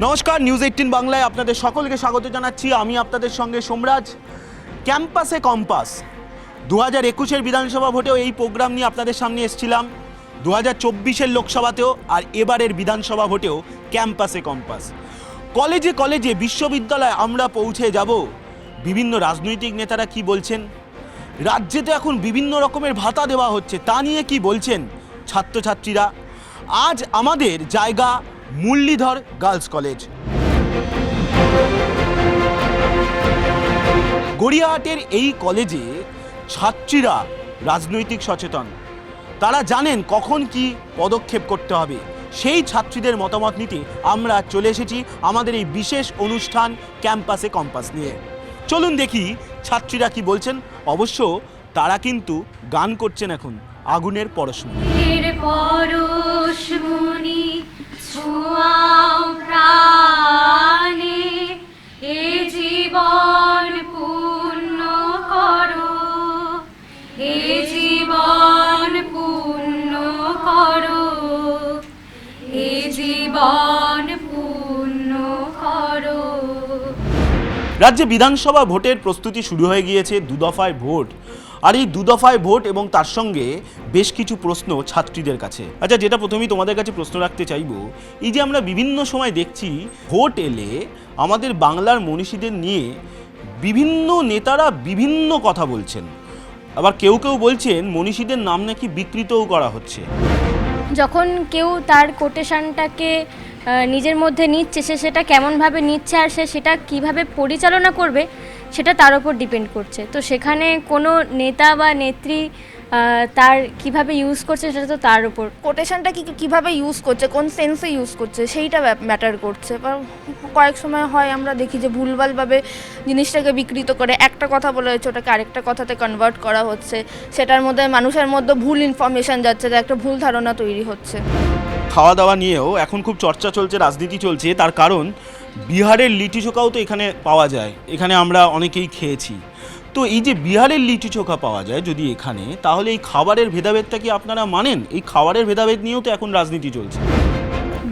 নমস্কার, নিউজ 18 বাংলায় আপনাদের সকলকে স্বাগত জানাচ্ছি। আমি আপনাদের সঙ্গে সোমরাজ। ক্যাম্পাসে কম্পাস 2021-এর বিধানসভা ভোটেও এই প্রোগ্রাম নিয়ে আপনাদের সামনে এসেছিলাম, 2024-এর লোকসভাতেও, আর এবারের বিধানসভা ভোটেও ক্যাম্পাসে কম্পাস। কলেজে কলেজে বিশ্ববিদ্যালয়ে আমরা পৌঁছে যাব। বিভিন্ন রাজনৈতিক নেতারা কি বলছেন, রাজ্যে তো এখন বিভিন্ন রকমের ভাতা দেওয়া হচ্ছে, তা নিয়ে কি বলছেন ছাত্রছাত্রীরা। আজ আমাদের জায়গা মুরলীধর গার্লস কলেজ। গড়িয়াহাটের এই কলেজে ছাত্রীরা রাজনৈতিক সচেতন, তারা জানেন কখন কি পদক্ষেপ করতে হবে। সেই ছাত্রীদের মতামত নিতে আমরা চলে এসেছি আমাদের এই বিশেষ অনুষ্ঠান ক্যাম্পাসে কম্পাস নিয়ে। চলুন দেখি ছাত্রীরা কি বলছেন। অবশ্য তারা কিন্তু গান করছেন এখন আগুনের পরশমণি। ছোঁয়াও প্রাণে এ জীবন পূর্ণ করো, এ জীবন পূর্ণ করো, এ জীবন পূর্ণ করো। রাজ্যে বিধানসভা ভোটের প্রস্তুতি শুরু হয়ে গিয়েছে, দুদফায় ভোট। আর এই দুদফায় ভোট এবং তার সঙ্গে বেশ কিছু প্রশ্ন ছাত্রীদের কাছে। আচ্ছা, যেটা প্রথমেই তোমাদের কাছে প্রশ্ন রাখতে চাইবো, এই যে আমরা বিভিন্ন সময় দেখছি ভোট এলে আমাদের বাংলার মনীষীদের নিয়ে বিভিন্ন নেতারা বিভিন্ন কথা বলছেন, আবার কেউ কেউ বলছেন মনীষীদের নাম নাকি বিকৃতও করা হচ্ছে। যখন কেউ তার কোটেশনটাকে নিজের মধ্যে নিচ্ছে, সে সেটা কেমনভাবে নিচ্ছে আর সে সেটা কিভাবে পরিচালনা করবে সেটা তার উপর ডিপেন্ড করছে। তো সেখানে কোনো নেতা বা নেত্রী তার কিভাবে ইউজ করছে সেটা তো তার উপর। কোটেশনটা কিভাবে ইউজ করছে, কোন সেন্সে ইউজ করছে সেইটা ম্যাটার করছে। কয়েক সময় হয় আমরা দেখি যে ভুলভালভাবে জিনিসটাকে বিকৃত করে একটা কথা বলা হচ্ছে, ওটাকে আরেকটা কথাতে কনভার্ট করা হচ্ছে, সেটার মধ্যে মানুষের মধ্যে ভুল ইনফরমেশন যাচ্ছে, যে একটা ভুল ধারণা তৈরি হচ্ছে। খাওয়া দাওয়া নিয়েও এখন খুব চর্চা চলছে, রাজনীতি চলছে, তার কারণ বিহারের লিটি চোখাও তো এখানে পাওয়া যায়, এখানে আমরা অনেকেই খেয়েছি। তো এই যে বিহারের লিটি চোখা পাওয়া যায় যদি এখানে, তাহলে এই খাবারের ভেদাভেদটা কি আপনারা মানেন? এই খাবারের ভেদাভেদ নিয়েও তো এখন রাজনীতি চলছে।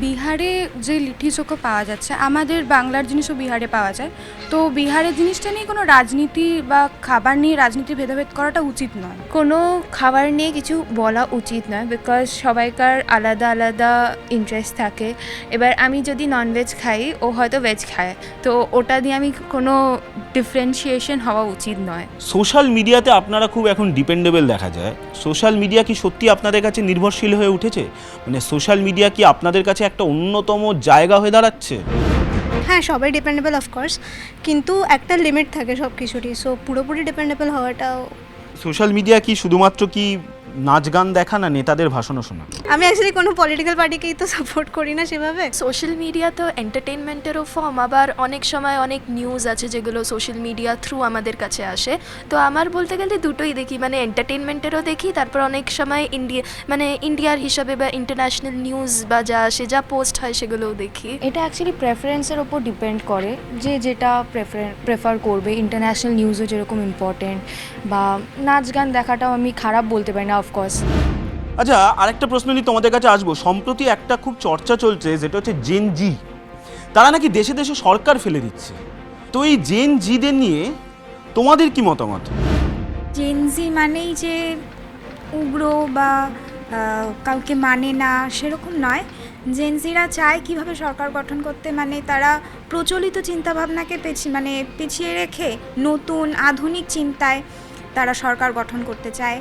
বিহারে যে লিটি চোখা পাওয়া যাচ্ছে, আমাদের বাংলার জিনিসও বিহারে পাওয়া যায়। তো বিহারের জিনিসটা নিয়ে কোনো রাজনীতি বা খাবার নিয়ে রাজনীতি ভেদাভেদ করাটা উচিত নয়। কোনো খাবার নিয়ে কিছু বলা উচিত নয়, বিকজ সবাইকার আলাদা আলাদা ইন্টারেস্ট থাকে। এবার আমি যদি ননভেজ খাই, ও হয়তো ভেজ খায়, তো ওটা দিয়ে আমি কোনো ডিফারেন্সিয়েশন হওয়া উচিত নয়। সোশ্যাল মিডিয়াতে আপনারা খুব এখন ডিপেন্ডেবল দেখা যায়। সোশ্যাল মিডিয়া কি সত্যি আপনাদের কাছে নির্ভরশীল হয়ে উঠেছে? মানে সোশ্যাল মিডিয়া কি আপনাদের কাছে একটা অন্যতম জায়গা হয়ে দাঁড়াচ্ছে? হ্যাঁ, সবাই ডিপেন্ডেবল অফকোর্স, কিন্তু একটা লিমিট থাকে সব কিছুরই। সো পুরোপুরি ডিপেন্ডেবল হওয়াটাও। সোশ্যাল মিডিয়া কি শুধুমাত্র কি নাচ গান দেখা, না নেতাদের ভাষণও শোনা? আমি অ্যাকচুয়ালি কোনো পলিটিক্যাল পার্টিকেই তো সাপোর্ট করি না সেভাবে। সোশ্যাল মিডিয়া তো এন্টারটেনমেন্টেরও ফর্ম, আবার অনেক সময় অনেক নিউজ আছে যেগুলো সোশ্যাল মিডিয়া থ্রু আমাদের কাছে আসে। তো আমার বলতে গেলে দুটোই দেখি, মানে এন্টারটেনমেন্টেরও দেখি, তারপর অনেক সময় ইন্ডিয়ার হিসাবে বা ইন্টারন্যাশনাল নিউজ বা যা আসে, যা পোস্ট হয় সেগুলোও দেখি। এটা অ্যাকচুয়ালি প্রেফারেন্সের ওপর ডিপেন্ড করে, যে যেটা প্রেফার করবে। ইন্টারন্যাশনাল নিউজও যেরকম ইম্পর্টেন্ট, বা নাচ গান দেখাটাও আমি খারাপ বলতে পারি না, অফকোর্স। আচ্ছা, আরেকটা প্রশ্ন নিয়ে তোমাদের কাছে আসবো। সম্প্রতি একটা খুব চর্চা চলছে, যেটা হচ্ছে জেন জি। তারা নাকি দেশে দেশে সরকার ফেলে দিচ্ছে। তো এই জেন জিদের নিয়ে তোমাদের কি মতামত? জেনজি মানেই যে উগ্র বা কাউকে মানে না সেরকম নয়। জেনজিরা চায় কিভাবে সরকার গঠন করতে, মানে তারা প্রচলিত চিন্তাভাবনাকে পিছিয়ে রেখে নতুন আধুনিক চিন্তায় তারা সরকার গঠন করতে চায়।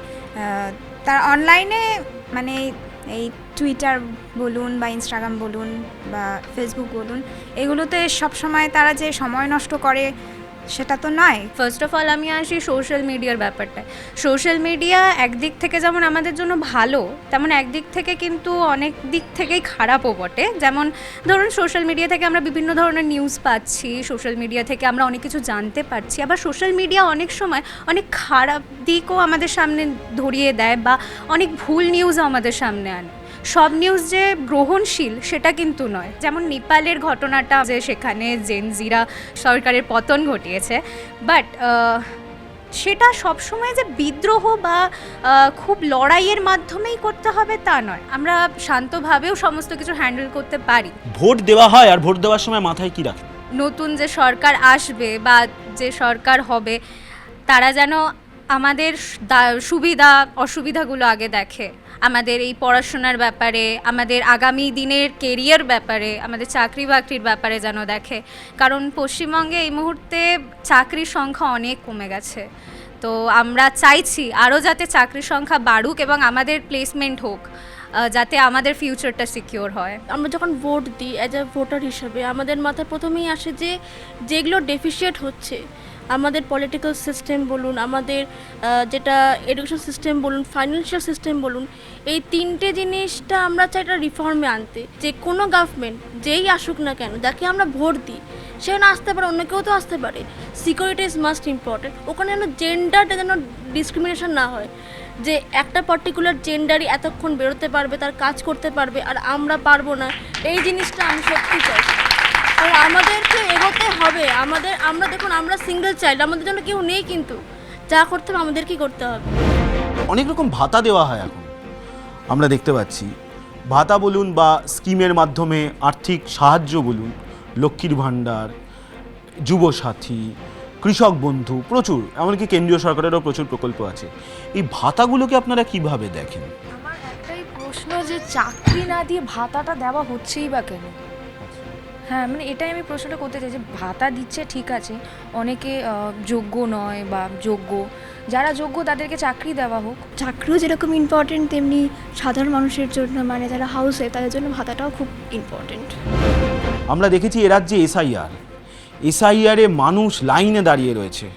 তারা অনলাইনে, মানে এই টুইটার বলুন বা ইনস্টাগ্রাম বলুন বা ফেসবুক বলুন, এগুলোতে সবসময় তারা যে সময় নষ্ট করে সেটা তো নয়। ফার্স্ট অফ অল আমি আসি সোশ্যাল মিডিয়ার ব্যাপারটায়। সোশ্যাল মিডিয়া একদিক থেকে যেমন আমাদের জন্য ভালো, তেমন একদিক থেকে কিন্তু অনেক দিক থেকেই খারাপও বটে। যেমন ধরুন, সোশ্যাল মিডিয়া থেকে আমরা বিভিন্ন ধরনের নিউজ পাচ্ছি, সোশ্যাল মিডিয়া থেকে আমরা অনেক কিছু জানতে পারছি। আবার সোশ্যাল মিডিয়া অনেক সময় অনেক খারাপ দিকও আমাদের সামনে ধরিয়ে দেয়, বা অনেক ভুল নিউজও আমাদের সামনে আনে। সব নিউজ যে গ্রহণশীল সেটা কিন্তু নয়। যেমন নেপালের ঘটনাটা, যে সেখানে জেনজিরা সরকারের পতন ঘটিয়েছে, বাট সেটা সবসময় যে বিদ্রোহ বা খুব লড়াইয়ের মাধ্যমেই করতে হবে তা নয়, আমরা শান্তভাবেও সমস্ত কিছু হ্যান্ডেল করতে পারি। ভোট দেওয়া হয়, আর ভোট দেওয়ার সময় মাথায় কি রাখেন? নতুন যে সরকার আসবে বা যে সরকার হবে তারা যেন আমাদের সুবিধা অসুবিধাগুলো আগে দেখে, আমাদের এই পড়াশোনার ব্যাপারে, আমাদের আগামী দিনের কেরিয়ার ব্যাপারে, আমাদের চাকরি বাকরির ব্যাপারে যেন দেখে। কারণ পশ্চিমবঙ্গে এই মুহূর্তে চাকরির সংখ্যা অনেক কমে গেছে, তো আমরা চাইছি আরও যাতে চাকরির সংখ্যা বাড়ুক এবং আমাদের প্লেসমেন্ট হোক, যাতে আমাদের ফিউচারটা সিকিওর হয়। আমরা যখন ভোট দিই অ্যাজ এ ভোটার হিসেবে আমাদের মাথায় প্রথমেই আসে যে যেগুলো ডেফিসিয়েট হচ্ছে, আমাদের পলিটিক্যাল সিস্টেম বলুন, আমাদের যেটা এডুকেশন সিস্টেম বলুন, ফাইন্যান্সিয়াল সিস্টেম বলুন, এই তিনটে জিনিসটা আমরা চাই এটা রিফর্মে আনতে। যে কোনো গভর্নমেন্ট যেই আসুক না কেন, যাকে আমরা ভোট দিই সে না আসতে পারে, অন্য কেউ তো আসতে পারে। Security is must important. ওখানে যেন জেন্ডারটা যেন ডিসক্রিমিনেশন না হয়, যে একটা পার্টিকুলার জেন্ডারই এতক্ষণ বেরোতে পারবে, তার কাজ করতে পারবে, আর আমরা পারবো না। এই জিনিসটা আমি সত্যি চাই। আর আমাদেরকে এগোতে হবে। আমরা দেখুন, আমরা সিঙ্গেল চাইল্ড, আমাদের জন্য কেউ নেই, কিন্তু যা করতে হবে আমাদেরকেই করতে হবে। অনেক রকম ভাতা দেওয়া হয় এখন, আমরা দেখতে পাচ্ছি। ভাতা বলুন বা স্কিমের মাধ্যমে আর্থিক সাহায্য বলুন, লক্ষ্মীর ভাণ্ডার, যুবসাথী, কৃষক বন্ধু, প্রচুর, এমনকি কেন্দ্রীয় সরকারেরও প্রচুর প্রকল্প আছে। এই ভাতাগুলোকে আপনারা কিভাবে দেখেন? আমার একটাই প্রশ্ন, যে চাকরি না দিয়ে ভাতাটা দেওয়া হচ্ছেই বা কেন? হ্যাঁ, মানে এটাই আমি প্রশ্নটা করতে চাই, যে ভাতা দিচ্ছে ঠিক আছে, অনেকে যোগ্য নয় বা যোগ্য, যারা যোগ্য তাদেরকে চাকরি দেওয়া হোক। চাকরিও যেরকম ইম্পর্টেন্ট তেমনি সাধারণ মানুষের জন্য, মানে যারা হাউসে, তাদের জন্য ভাতাটাও খুব ইম্পর্টেন্ট। আমরা দেখেছি এ রাজ্যে এসআইআরে মানুষ লাইনে দাঁড়িয়ে রয়েছে।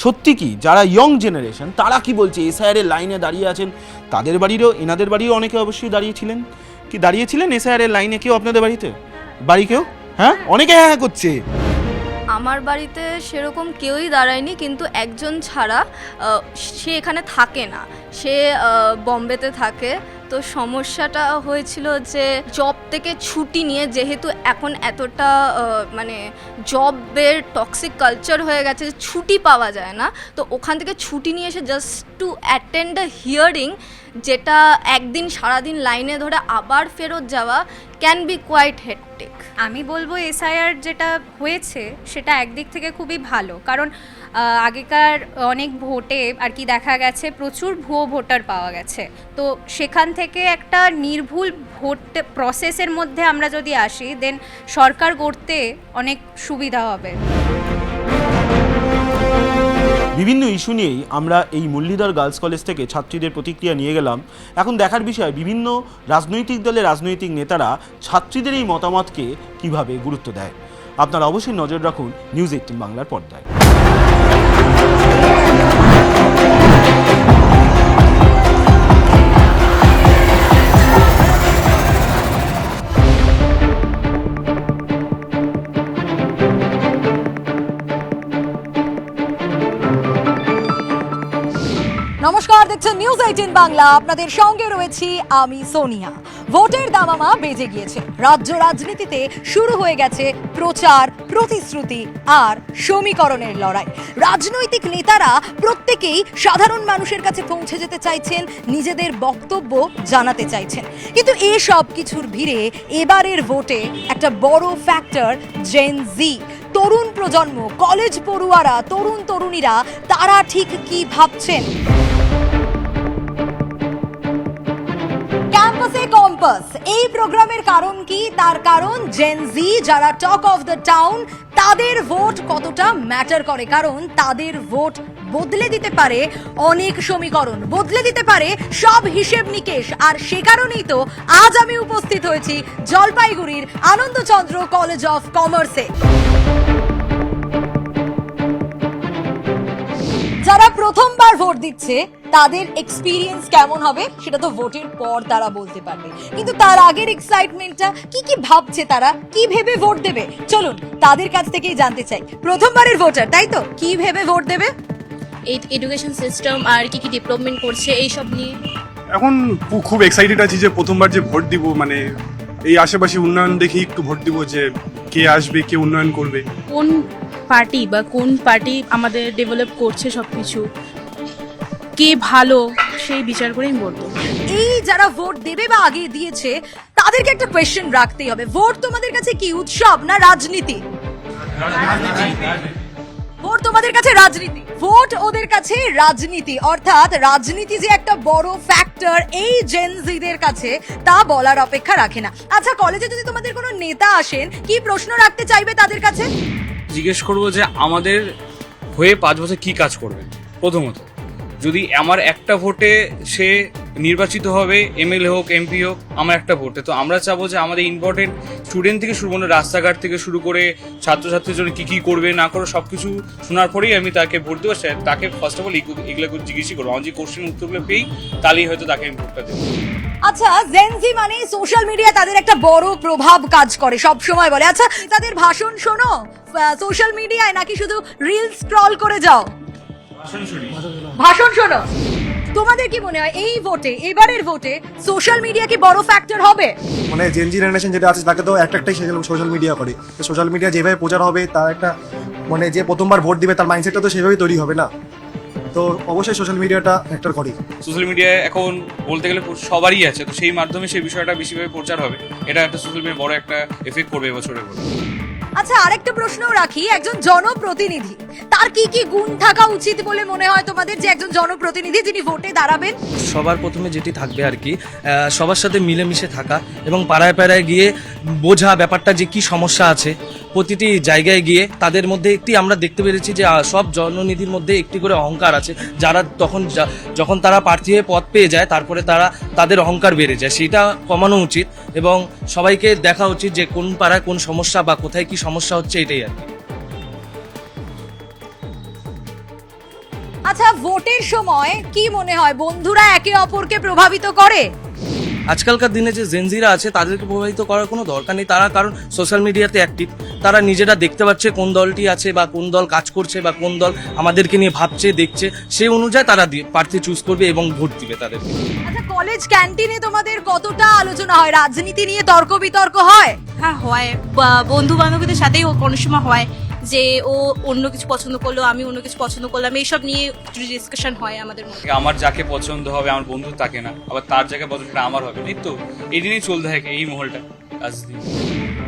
সত্যি কি যারা ইয়ং জেনারেশন তারা কি বলছে? এসআইআরের লাইনে দাঁড়িয়ে আছেন, তাদের বাড়িরও, এনাদের বাড়িরও অনেকে অবশ্যই দাঁড়িয়েছিলেন এসআইআরের লাইনে। কেউ আপনাদের বাড়ি কেউ? হ্যাঁ, অনেকে হ্যাঁ করছে। আমার বাড়িতে সেরকম কেউই দাঁড়ায়নি, কিন্তু একজন ছাড়া, সে এখানে থাকে না, সে বম্বেতে থাকে। তো সমস্যাটা হয়েছিল যে জব থেকে ছুটি নিয়ে, যেহেতু এখন এতটা মানে জবের টক্সিক কালচার হয়ে গেছে যে ছুটি পাওয়া যায় না, তো ওখান থেকে ছুটি নিয়ে এসে just to attend a hearing, যেটা একদিন সারাদিন লাইনে ধরে আবার ফেরত যাওয়া ক্যান বি কোয়াইট হেক্টিক। আমি বলবো এসআইআর যেটা হয়েছে সেটা একদিক থেকে খুবই ভালো, কারণ আগেকার অনেক ভোটে আর কি দেখা গেছে প্রচুর ভুয়ো ভোটার পাওয়া গেছে। তো সেখান থেকে একটা নির্ভুল ভোট প্রসেসের মধ্যে আমরা যদি আসি, দেন সরকার গড়তে অনেক সুবিধা হবে। বিভিন্ন ইস্যু নিয়েই আমরা এই মুরলীধর গার্লস কলেজ থেকে ছাত্রীদের প্রতিক্রিয়া নিয়ে গেলাম। এখন দেখার বিষয় বিভিন্ন রাজনৈতিক দলের রাজনৈতিক নেতারা ছাত্রীদের এই মতামতকে কিভাবে গুরুত্ব দেয়। আপনারা অবশ্যই নজর রাখুন নিউজ 18 বাংলার পর্দায়। নমস্কার, দেখছেন নিউজ 18 বাংলা, আপনাদের সঙ্গে রয়েছি আমি সোনিয়া। ভোটের দামামা বেজে গিয়েছে, রাজ্য রাজনীতিতে শুরু হয়ে গেছে প্রচার, প্রতিশ্রুতি আর সমীকরণের লড়াই। রাজনৈতিক নেতারা প্রত্যেকেই সাধারণ মানুষের কাছে পৌঁছে যেতে চাইছেন, নিজেদের বক্তব্য জানাতে চাইছেন। কিন্তু এসব কিছুর ভিড়ে এবারের ভোটে একটা বড় ফ্যাক্টর জেন জি, তরুণ প্রজন্ম, কলেজ পড়ুয়ারা, তরুণ তরুণীরা, তারা ঠিক কি ভাবছেন। ক্যাম্পাসে কম্পাস এই প্রোগ্রামের কারণ কি? তার কারণ জেন জি, যারা টক অফ দ্য টাউন, তাদের ভোট কতটা ম্যাটার করে, কারণ তাদের ভোট বদলে দিতে পারে অনেক সমীকরণ, বদলে দিতে পারে সব হিসেব নিকেশ। আর সে কারণেই তো আজ আমি উপস্থিত হয়েছি জলপাইগুড়ির আনন্দচন্দ্র কলেজ অফ কমার্সে। যারা প্রথমবার ভোট দিচ্ছে তাদের এক্সপিরিয়েন্স কেমন হবে সেটা তো ভোটের পর তারা বলতে পারবে, কিন্তু তার আগের এক্সাইটমেন্টটা কি ভাবছে, তারা কি ভেবে ভোট দেবে, চলুন তাদের কাছ থেকেই জানতে চাই। প্রথমবারের ভোটার, তাই তো, কি ভেবে ভোট দেবে? এই এডুকেশন সিস্টেম আর কি ডেভেলপমেন্ট করছে এই সব নিয়ে এখন খুব এক্সাইটেড আছি যে প্রথমবার যে ভোট দিব, মানে এই আশেপাশে উন্নয়ন দেখে একটু ভোট দিব, যে কে আসবে, কে উন্নয়ন করবে। কোন পার্টি বা কোন পার্টি আমাদের ডেভেলপ করছে সব কিছু, কে ভালো সেই বিচার করে আমি বলবো। এই যারা ভোট দেবে বা আগে দিয়েছে তাদেরকে একটা কোয়েশ্চেন রাখতেই হবে, ভোট তোমাদের কাছে কি উৎসব না রাজনীতি? ভোট তোমাদের কাছে রাজনীতি, ভোট ওদের কাছে রাজনীতি, অর্থাৎ রাজনীতি যে একটা বড় ফ্যাক্টর এই জেনজিদের কাছে তা বলার অপেক্ষা রাখে না। আচ্ছা, কলেজে যদি তোমাদের কোনো নেতা আসেন, কি প্রশ্ন রাখতে চাইবে তাদের কাছে? জিজ্ঞেস করবো যে আমাদের হয়ে 5 বছর কি কাজ করবে। প্রথমত, যদি আমার একটা ভোটে সে নির্বাচিত হবে, এমএলএ হোক এমপি হোক, আমার একটা ভোটে, তো আমরা চাবো যে আমাদের ইম্পর্টেন্ট স্টুডেন্ট থেকে শুরু করে রাস্তাঘাট থেকে শুরু করে ছাত্রছাত্রীর জন্য কী কী করবে না করবে সব কিছু শোনার পরেই আমি তাকে ভোট দেবো। তাকে ফার্স্ট অফ অল এগুলো জিজ্ঞেসই করবো, আমার যে কোশ্চেন উত্তরগুলো পেয়েই তাহলেই হয়তো তাকে আমি ভোটটা দেবো। আচ্ছা, জেনজি মানে সোশ্যাল মিডিয়া তাদের একটা বড় প্রভাব কাজ করে, সব সময় বলে। আচ্ছা, তাদের ভাষণ শোনো সোশ্যাল মিডিয়ায় নাকি শুধু রিল স্ক্রল করে যাও? ভাষণ শোনো। তোমাদের কি মনে হয় এই ভোটে, এবারের ভোটে সোশ্যাল মিডিয়া কি বড় ফ্যাক্টর হবে? মানে জেনজি জেনারেশন যেটা আছে তাকে তো একটাই সোশ্যাল মিডিয়া করে, সোশ্যাল মিডিয়া যেভাবে প্রচার হবে তার একটা মানে যে প্রথমবার ভোট দিবে তার মাইন্ডসেটটা তো সেভাবেই তৈরি হবে না, তো অবশ্যই সোশ্যাল মিডিয়াটা ফ্যাক্টর করে। সোশ্যাল মিডিয়ায় এখন বলতে গেলে সবারই আছে, তো সেই মাধ্যমে সেই বিষয়টা বেশিভাবে প্রচার হবে, এটা একটা সোশ্যাল মিডিয়া বড় একটা এফেক্ট করবে এবছরের ভোটে। আচ্ছা, আরেকটা প্রশ্নও রাখি, একজন জনপ্রতিনিধি তার কি কি গুণ থাকা উচিত বলে মনে হয় তোমাদের, যে একজন জনপ্রতিনিধি যিনি ভোটে দাঁড়াবেন? সবার প্রথমে যেটি থাকবে আর কি, সবার সাথে মিলেমিশে থাকা এবং পাড়ায় পাড়ায় গিয়ে বোঝা ব্যাপারটা যে কি সমস্যা আছে, প্রতিটি জায়গায় গিয়ে তাদের মধ্যে একটি আমরা দেখতে পেরেছি যে সব জননিধির মধ্যে একটি করে অহংকার আছে, যারা যখন তারা প্রার্থী হয়ে পদ পেয়ে যায় তারপরে তাদের অহংকার বেড়ে যায়, সেটা কমানো উচিত এবং সবাইকে দেখা উচিত যে কোন পাড়ায় কোন সমস্যা বা কোথায় কি সমস্যা হচ্ছে, এটাই আর কি। আচ্ছা, ভোটের সময় কি মনে হয় বন্ধুরা একে অপরকে প্রভাবিত করে? আজকালকার দিনে যে জেনজিরা আছে তাদেরকে প্রভাবিত করার কোনো দরকার নেই, তারা কারণ সোশ্যাল মিডিয়াতে অ্যাক্টিভ, তারা নিজেরা দেখতে পাচ্ছে কোন দলটি আছে বা কোন দল কাজ করছে বা কোন দল আমাদেরকে নিয়ে ভাবছে দেখছে, সেই অনুযায়ী তারা প্রার্থী চুজ করবে এবং ভোট দিবে তাদেরকে। আচ্ছা, কলেজ ক্যান্টিনে তোমাদের কতটা আলোচনা হয়, রাজনীতি নিয়ে তর্ক বিতর্ক হয়? হ্যাঁ হয়, বন্ধু বান্ধবীদের সাথেও কোনো সময় হয় যে ও অন্য কিছু পছন্দ করলো, আমি অন্য কিছু পছন্দ করলাম, এইসব নিয়ে ডিসকাশন হয় আমাদের মধ্যে। আমার যাকে পছন্দ হবে আমার বন্ধু তাকে না, আবার তার যাকে পছন্দ আমার হবে, এই তো এই দিনই চলতে থাকে এই মহলটা আজদিন।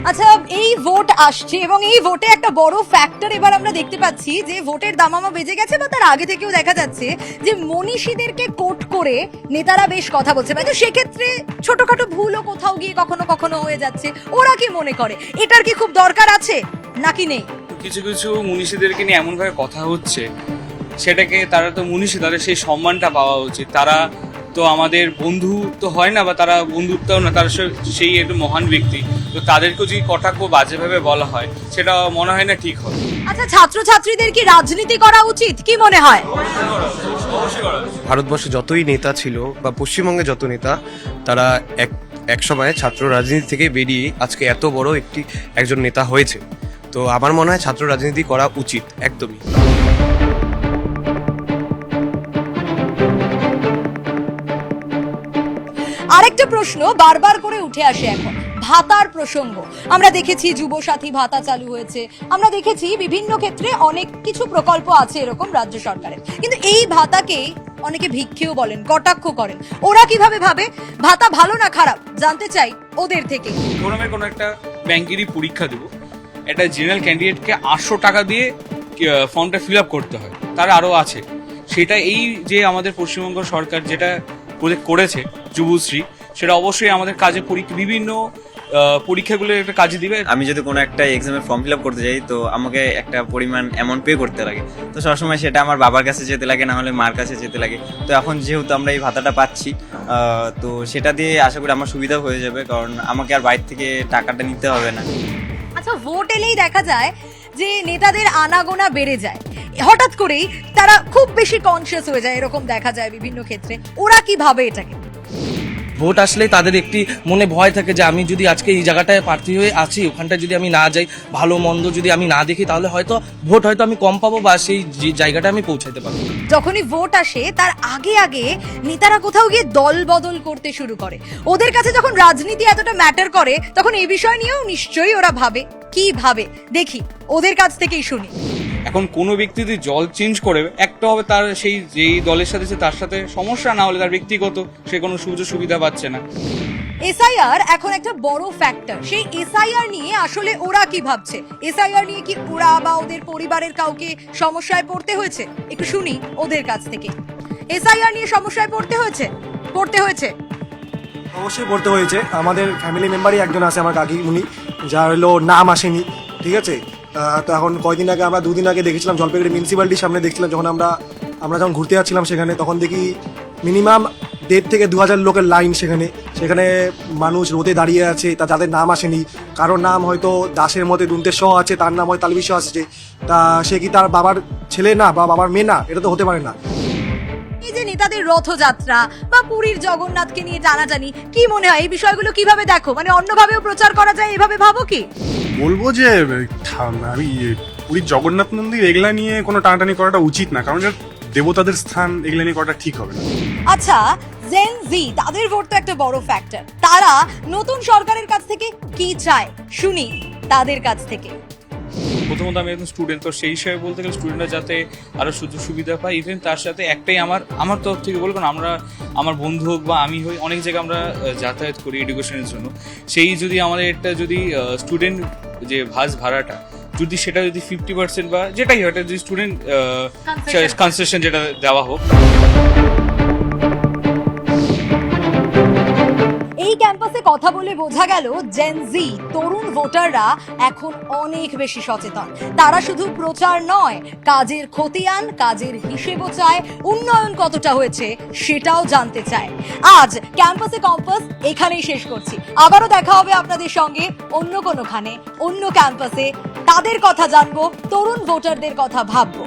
আচ্ছা, এই ভোট আসছে এবং এই ভোটে একটা বড় ফ্যাক্টর এবার আমরা দেখতে পাচ্ছি যে ভোটের দামামা বেজে গেছে, বা তার আগে থেকেও দেখা যাচ্ছে যে মনীষীদেরকে কোট করে নেতারা বেশ কথা বলছে, তো সেক্ষেত্রে ছোটখাটো ভুলও কোথাও গিয়ে কখনো কখনো হয়ে যাচ্ছে। ওরা কি মনে করে এটার কি খুব দরকার আছে নাকি নেই? কিছু কিছু মনীষীদেরকে নিয়ে এমনভাবে কথা হচ্ছে, সেটাকে তারা তো মনীষী, তাদের সেই সম্মানটা পাওয়া উচিত। তারা তো আমাদের বন্ধু তো হয় না, বা তারা বন্ধুত্বও না, তারা সেই একটু মহান ব্যক্তি, তো তাদেরকে যদি কটাক্ষ বাজেভাবে বলা হয় সেটা মনে হয় না ঠিক হয়। আচ্ছা, ছাত্রছাত্রীদের কি রাজনীতি করা উচিত, কি মনে হয়? ভারতবর্ষে যতই নেতা ছিল বা পশ্চিমবঙ্গে যত নেতা, তারা এক সময় ছাত্র রাজনীতি থেকে বেরিয়ে আজকে এত বড় একজন নেতা হয়েছে, তো আমার মনে হয় ছাত্র রাজনীতি করা উচিত একদমই। আরেকটা প্রশ্ন বারবার করে উঠে আসে এখন, ভাতার প্রসঙ্গ। আমরা দেখেছি যুবসাথী ভাতা চালু হয়েছে, আমরা দেখেছি বিভিন্ন ক্ষেত্রে অনেক কিছু প্রকল্প আছে এরকম রাজ্য সরকারের, কিন্তু এই ভাতাকে অনেকে ভিক্ষেও বলেন, কটাক্ষ করেন। ওরা কিভাবে ভাবে ভাতা ভালো না খারাপ জানতে চাই ওদের থেকে। ধরুন আমি কোনো একটা ব্যাংকেরই পরীক্ষা দেবো, একটা জেনারেল ক্যান্ডিডেটকে 800 টাকা দিয়ে ফর্মটা ফিল আপ করতে হয়, তার আরও আছে। সেটা এই যে আমাদের পশ্চিমবঙ্গ সরকার যেটা প্রজেক্ট করেছে যুবশ্রী, সেটা অবশ্যই আমাদের কাজে বিভিন্ন পরীক্ষাগুলো একটা কাজে দিবে। আমি যদি কোনো একটা এক্সামের ফর্ম ফিল আপ করতে যাই, তো আমাকে একটা পরিমাণ অ্যামাউন্ট পে করতে লাগে, তো সবসময় সেটা আমার বাবার কাছে যেতে লাগে, না হলে মার কাছে যেতে লাগে। তো এখন যেহেতু আমরা এই ভাতাটা পাচ্ছি, তো সেটা দিয়ে আশা করি আমার সুবিধা হয়ে যাবে, কারণ আমাকে আর বাইরে থেকে টাকাটা নিতে হবে না। আচ্ছা, ভোট এলেই দেখা যায় যে নেতাদের আনাগোনা বেড়ে যায়, হঠাৎ করেই তারা খুব বেশি কনসিয়াস হয়ে যায়, এরকম দেখা যায় বিভিন্ন ক্ষেত্রে। ওরা কি ভাবে এটাকে? ভোট আসলেই তাদের একটি মনে ভয় থাকে যে আমি যদি আজকে এই জায়গাটায় প্রার্থী হয়ে আছি, ওখানটায় যদি আমি না যাই, ভালো মন্দ যদি আমি না দেখি, তাহলে হয়তো ভোট হয়তো আমি কম পাবো বা সেই জায়গাটা আমি পৌঁছাতে পারবো। যখনই ভোট আসে তার আগে আগে নেতারা কোথাও গিয়ে দল বদল করতে শুরু করে। ওদের কাছে যখন রাজনীতি এতটা ম্যাটার করে তখন এই বিষয় নিয়েও নিশ্চয়ই ওরা ভাবে। কি ভাবে দেখি, ওদের কাছ থেকেই শুনি। এখন কোনো ব্যক্তি যদি জল চেঞ্জ করে, একটা হবে তার সেই যেই দলের সাথে তার সাথে সমস্যা, না হলে তার ব্যক্তিগত সে কোনো সুযোগ সুবিধা পাচ্ছে না। এসআইআর এখন একটা বড় ফ্যাক্টর। সেই এসআইআর নিয়ে আসলে ওরা কি ভাবছে? এসআইআর নিয়ে কি ওরা বা ওদের পরিবারের কাউকে সমস্যায় পড়তে হয়েছে? একটু শুনি ওদের কাছ থেকে। এসআইআর নিয়ে সমস্যায় পড়তে হয়েছে? অবশ্যই পড়তে হয়েছে। আমাদের ফ্যামিলি মেম্বারই একজন আছে, আমার কাকি, উনি যার হলো নাম আসেনি, ঠিক আছে। তো এখন কয়দিন আগে আমরা 2 দিন আগে দেখেছিলাম জলপাইগুড়ি মিউনিসিপ্যালিটির সামনে দেখছিলাম, যখন আমরা যখন ঘুরতে যাচ্ছিলাম সেখানে, তখন দেখি মিনিমাম 1,500 থেকে 2,000 লোকের লাইন। সেখানে মানুষ রোদে দাঁড়িয়ে আছে, যাদের নাম আসেনি। কারোর নাম হয়তো দাসের মধ্যে দুন্তের স আছে, তার নাম হয় তালবি স আসছে। তা সে কি তার বাবার ছেলে না বা বাবার মেয়ে না? এটা তো হতে পারে না। এই যে নেতাদের রথযাত্রা বা পুরীর জগন্নাথকে নিয়ে টানাটানি, কি মনে হয় এই বিষয়গুলো কিভাবে দেখো? মানে অন্যভাবেও প্রচার করা যায়, এভাবে ভাবো কি? বলবো যে আমি পুরীর জগন্নাথ মন্দির এগুলা নিয়ে কোনো টানাটানি করাটা উচিত না, কারণ দেবতাদের স্থান এগুলা নিয়ে করাটা ঠিক হবে না। আচ্ছা, জেন জি তাদের ভোট তো একটা বড় ফ্যাক্টর। তারা নতুন সরকারের কাছ থেকে কি চায় শুনি তাদের কাছ থেকে। প্রথমত আমি একজন স্টুডেন্ট, তো সেই হিসাবে বলতে গেলে স্টুডেন্টরা যাতে আরও সুযোগ সুবিধা পায়। ইভেন তার সাথে একটাই আমার তরফ থেকে বলবো, আমরা আমার বন্ধু হোক বা আমি হই, অনেক জায়গায় আমরা যাতায়াত করি এডুকেশনের জন্য। সেই যদি আমাদের একটা যদি স্টুডেন্ট যে বাস ভাড়াটা যদি সেটা যদি 50% বা যেটাই হয়, যদি স্টুডেন্ট কনসেশন যেটা দেওয়া হোক। এই ক্যাম্পাসে কথা বলে বোঝা গেল জেন জি তরুণ ভোটাররা এখন অনেক বেশি সচেতন। তারা শুধু প্রচার নয়, কাজের খতিয়ান, কাজের হিসেবও চায়, উন্নয়ন কতটা হয়েছে সেটাও জানতে চায়। আজ ক্যাম্পাসে কম্পাস এখানেই শেষ করছি। আবারও দেখা হবে আপনাদের সঙ্গে অন্য কোনোখানে, অন্য ক্যাম্পাসে। তাদের কথা জানবো, তরুণ ভোটারদের কথা ভাববো।